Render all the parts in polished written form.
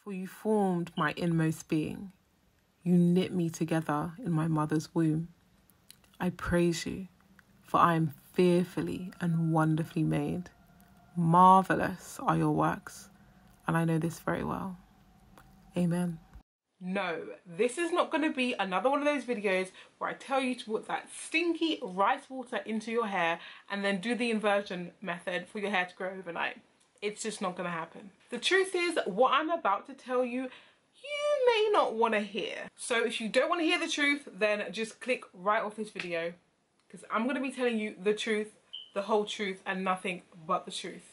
For you formed my inmost being. You knit me together in my mother's womb. I praise you, for I am fearfully and wonderfully made. Marvelous are your works, and I know this very well. Amen. No, this is not going to be another one of those videos where I tell you to put that stinky rice water into your hair and then do the inversion method for your hair to grow overnight. It's just not going to happen. The truth is, what I'm about to tell you, you may not want to hear. So if you don't want to hear the truth, then just click right off this video, because I'm going to be telling you the truth, the whole truth, and nothing but the truth.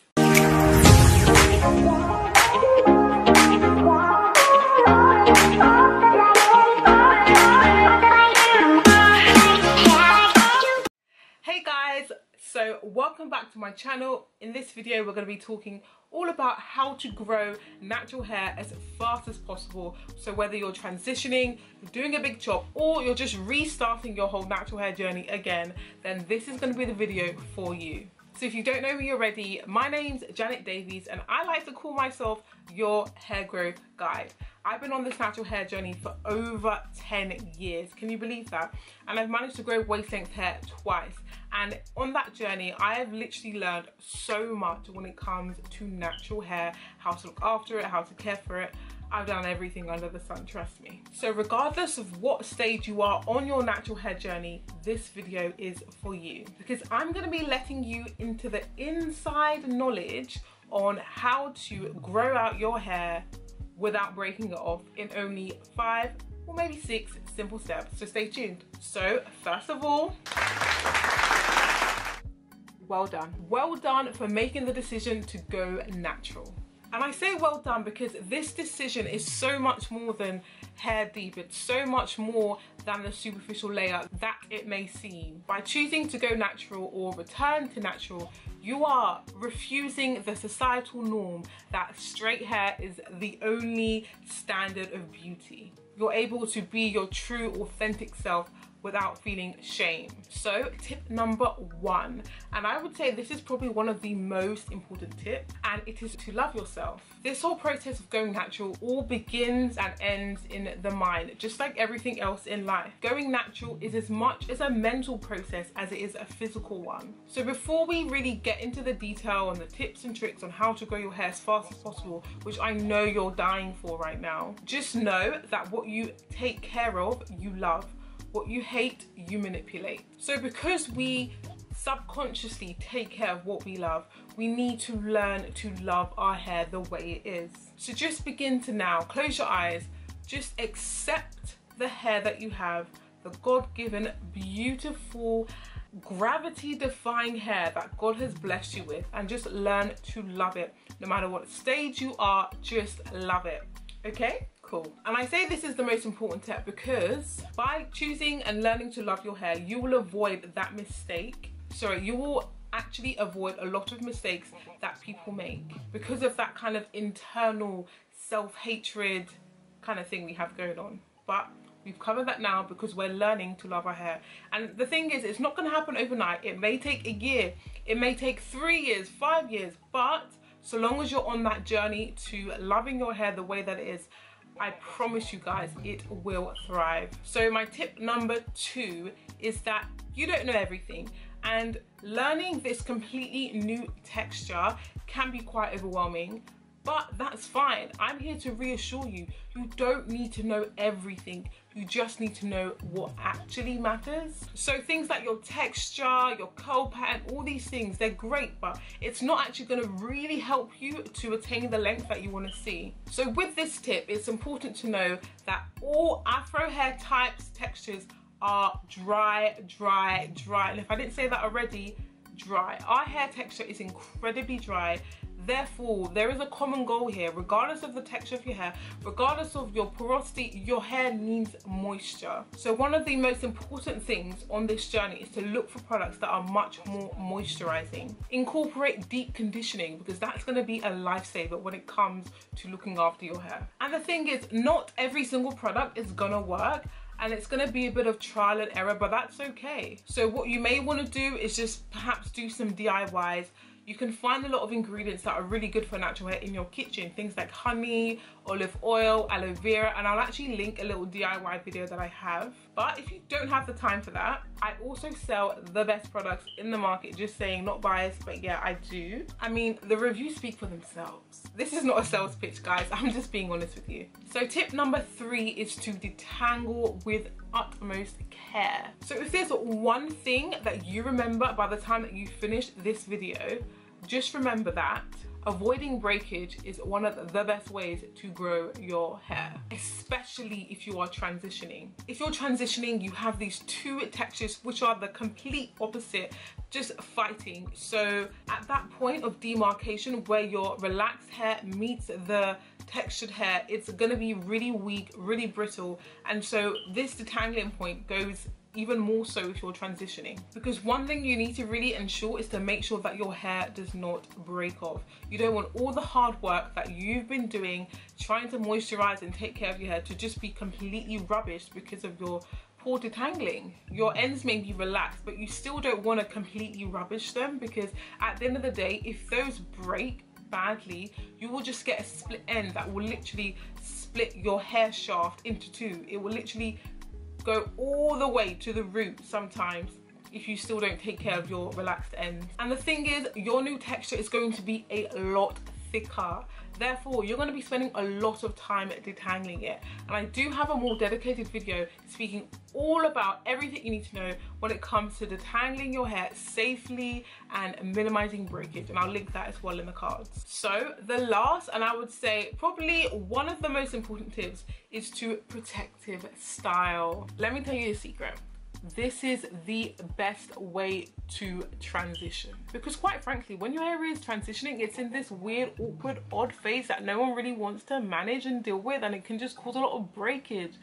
Hey guys, so welcome back to my channel. In this video we're going to be talking all about how to grow natural hair as fast as possible. So whether you're transitioning, you're doing a big chop, or you're just restarting your whole natural hair journey again, then this is going to be the video for you. So if you don't know me already, my name's Janet Davies and I like to call myself your hair growth guide. I've been on this natural hair journey for over 10 years. Can you believe that? And I've managed to grow waist length hair twice. And on that journey, I have literally learned so much when it comes to natural hair, how to look after it, how to care for it. I've done everything under the sun, trust me. So regardless of what stage you are on your natural hair journey, this video is for you. Because I'm gonna be letting you into the inside knowledge on how to grow out your hair without breaking it off in only 5 or maybe 6 simple steps. So stay tuned. So first of all, well done. Well done for making the decision to go natural. And I say well done because this decision is so much more than hair deep. It's so much more than the superficial layer that it may seem. By choosing to go natural or return to natural, you are refusing the societal norm that straight hair is the only standard of beauty. You're able to be your true, authentic self without feeling shame. So tip number 1, and I would say this is probably one of the most important tips, and it is to love yourself. This whole process of going natural all begins and ends in the mind, just like everything else in life. Going natural is as much as a mental process as it is a physical one. So before we really get into the detail and the tips and tricks on how to grow your hair as fast as possible, which I know you're dying for right now, just know that what you take care of, you love. What you hate, you manipulate. So because we subconsciously take care of what we love, we need to learn to love our hair the way it is. So just begin to now close your eyes, just accept the hair that you have, the God-given, beautiful, gravity-defying hair that God has blessed you with, and just learn to love it. No matter what stage you are, just love it. Okay? Cool. And I say this is the most important tip because by choosing and learning to love your hair, you will avoid that mistake. Sorry, you will actually avoid a lot of mistakes that people make because of that kind of internal self-hatred kind of thing we have going on. But we've covered that now because we're learning to love our hair. And the thing is, it's not going to happen overnight. It may take a year. It may take 3 years, 5 years. But so long as you're on that journey to loving your hair the way that it is, I promise you guys, it will thrive. So my tip number 2 is that you don't know everything, and learning this completely new texture can be quite overwhelming, but that's fine. I'm here to reassure you, you don't need to know everything. You just need to know what actually matters. So things like your texture, your curl pattern, all these things, they're great, but it's not actually gonna really help you to attain the length that you wanna see. So with this tip, it's important to know that all Afro hair types, textures are dry, dry, dry. And if I didn't say that already, dry. Our hair texture is incredibly dry. Therefore, there is a common goal here. Regardless of the texture of your hair, regardless of your porosity, your hair needs moisture. So one of the most important things on this journey is to look for products that are much more moisturizing. Incorporate deep conditioning because that's going to be a lifesaver when it comes to looking after your hair. And the thing is, not every single product is gonna work, and it's going to be a bit of trial and error, but that's okay. So what you may want to do is just perhaps do some DIYs. You can find a lot of ingredients that are really good for natural hair in your kitchen, things like honey, olive oil, aloe vera, and I'll actually link a little DIY video that I have. But if you don't have the time for that, I also sell the best products in the market. Just saying, not biased, but yeah, I do. I mean, the reviews speak for themselves. This is not a sales pitch, guys. I'm just being honest with you. So tip number 3 is to detangle with utmost care. So if there's one thing that you remember by the time that you finish this video, just remember that avoiding breakage is one of the best ways to grow your hair, especially if you are transitioning. If you're transitioning, you have these two textures which are the complete opposite, just fighting. So at that point of demarcation where your relaxed hair meets the textured hair, it's gonna be really weak, really brittle, and so this detangling point goes even more so if you're transitioning, because one thing you need to really ensure is to make sure that your hair does not break off. You don't want all the hard work that you've been doing trying to moisturize and take care of your hair to just be completely rubbish because of your poor detangling. Your ends may be relaxed, but you still don't want to completely rubbish them, because at the end of the day, if those break badly, you will just get a split end that will literally split your hair shaft into two. It will literally go all the way to the root sometimes if you still don't take care of your relaxed ends. And the thing is, your new texture is going to be a lot thicker. Therefore, you're going to be spending a lot of time detangling it. And I do have a more dedicated video speaking all about everything you need to know when it comes to detangling your hair safely and minimizing breakage. And I'll link that as well in the cards. So the last, and I would say probably one of the most important tips, is to protective style. Let me tell you a secret. This is the best way to transition, because quite frankly, when your hair is transitioning, it's in this weird, awkward, odd phase that no one really wants to manage and deal with, and it can just cause a lot of breakage.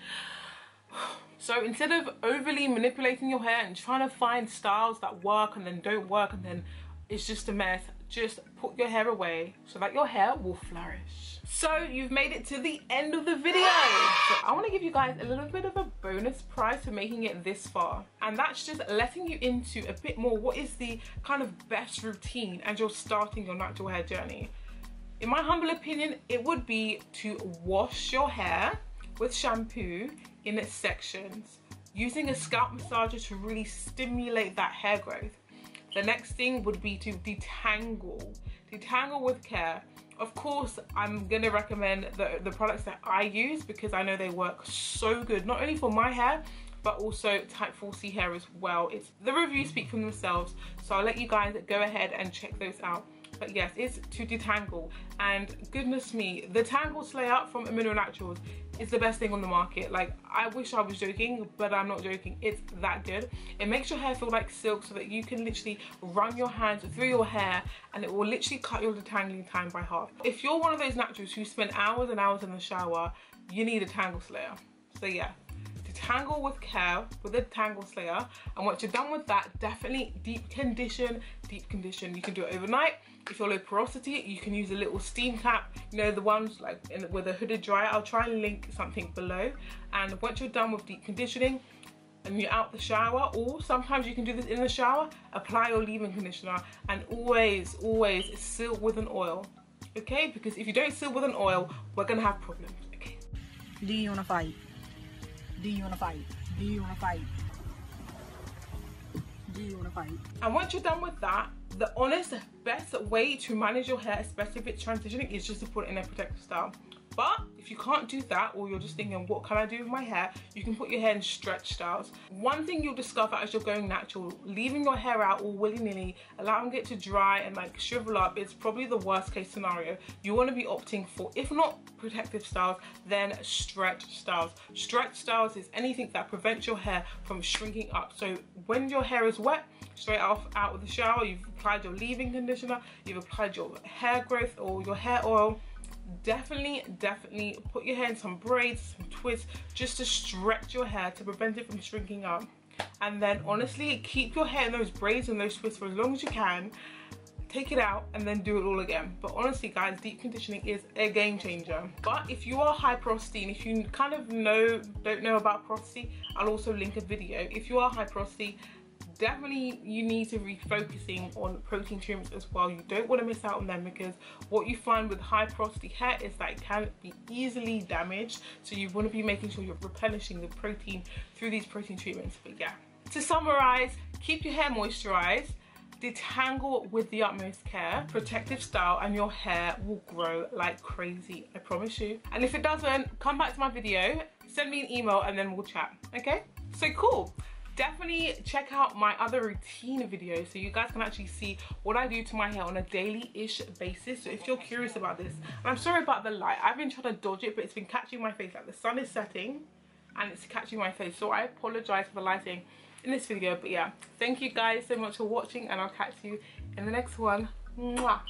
So instead of overly manipulating your hair and trying to find styles that work and then don't work and then it's just a mess, just put your hair away so that your hair will flourish. So you've made it to the end of the video. So I want to give you guys a little bit of a bonus prize for making it this far. And that's just letting you into a bit more what is the kind of best routine as you're starting your natural hair journey. In my humble opinion, it would be to wash your hair with shampoo in its sections, using a scalp massager to really stimulate that hair growth. The next thing would be to detangle with care. Of course, I'm gonna recommend the products that I use because I know they work so good, not only for my hair, but also type 4C hair as well. The reviews speak for themselves, so I'll let you guys go ahead and check those out. But yes, it's to detangle, and goodness me, the Tangle Slayer from Mineral Naturals is the best thing on the market. Like, I wish I was joking, but I'm not joking. It's that good. It makes your hair feel like silk so that you can literally run your hands through your hair and it will literally cut your detangling time by half. If you're one of those naturals who spend hours and hours in the shower, you need a Tangle Slayer. So yeah, detangle with care with a Tangle Slayer, and once you're done with that, definitely deep condition. You can do it overnight. If you're low porosity, you can use a little steam cap, you know, the ones like with a hooded dryer. I'll try and link something below. And once you're done with deep conditioning and you're out the shower, or sometimes you can do this in the shower, apply your leave-in conditioner, and always seal with an oil, okay? Because if you don't seal with an oil, we're gonna have problems, okay? Do you wanna fight? Do you wanna fight? Do you wanna fight? Do you wanna fight? And once you're done with that, the honest best way to manage your hair, especially if it's transitioning, is just to put it in a protective style. But if you can't do that, or you're just thinking, what can I do with my hair? You can put your hair in stretch styles. One thing you'll discover as you're going natural, leaving your hair out all willy-nilly, allowing it to dry and like shrivel up, is probably the worst case scenario. You want to be opting for, if not protective styles, then stretch styles. Stretch styles is anything that prevents your hair from shrinking up. So when your hair is wet, straight out of the shower, you've applied your leave-in conditioner, you've applied your hair growth or your hair oil, definitely put your hair in some braids, some twists, just to stretch your hair to prevent it from shrinking up. And then honestly, keep your hair in those braids and those twists for as long as you can. Take it out and then do it all again. But honestly guys, deep conditioning is a game changer. But if you are high porosity, and if you kind of don't know about porosity, I'll also link a video. If you are high porosity, definitely you need to be focusing on protein treatments as well. You don't want to miss out on them, because what you find with high porosity hair is that it can be easily damaged, so you want to be making sure you're replenishing the protein through these protein treatments. But yeah, to summarize, keep your hair moisturized, detangle with the utmost care, protective style, and your hair will grow like crazy, I promise you. And if it doesn't, come back to my video, send me an email, and then we'll chat. Okay, so cool. Definitely check out my other routine videos so you guys can actually see what I do to my hair on a daily-ish basis. So if you're curious about this, and I'm sorry about the light, I've been trying to dodge it, but it's been catching my face. Like, the sun is setting and it's catching my face, so I apologize for the lighting in this video. But yeah, thank you guys so much for watching, and I'll catch you in the next one. Mwah.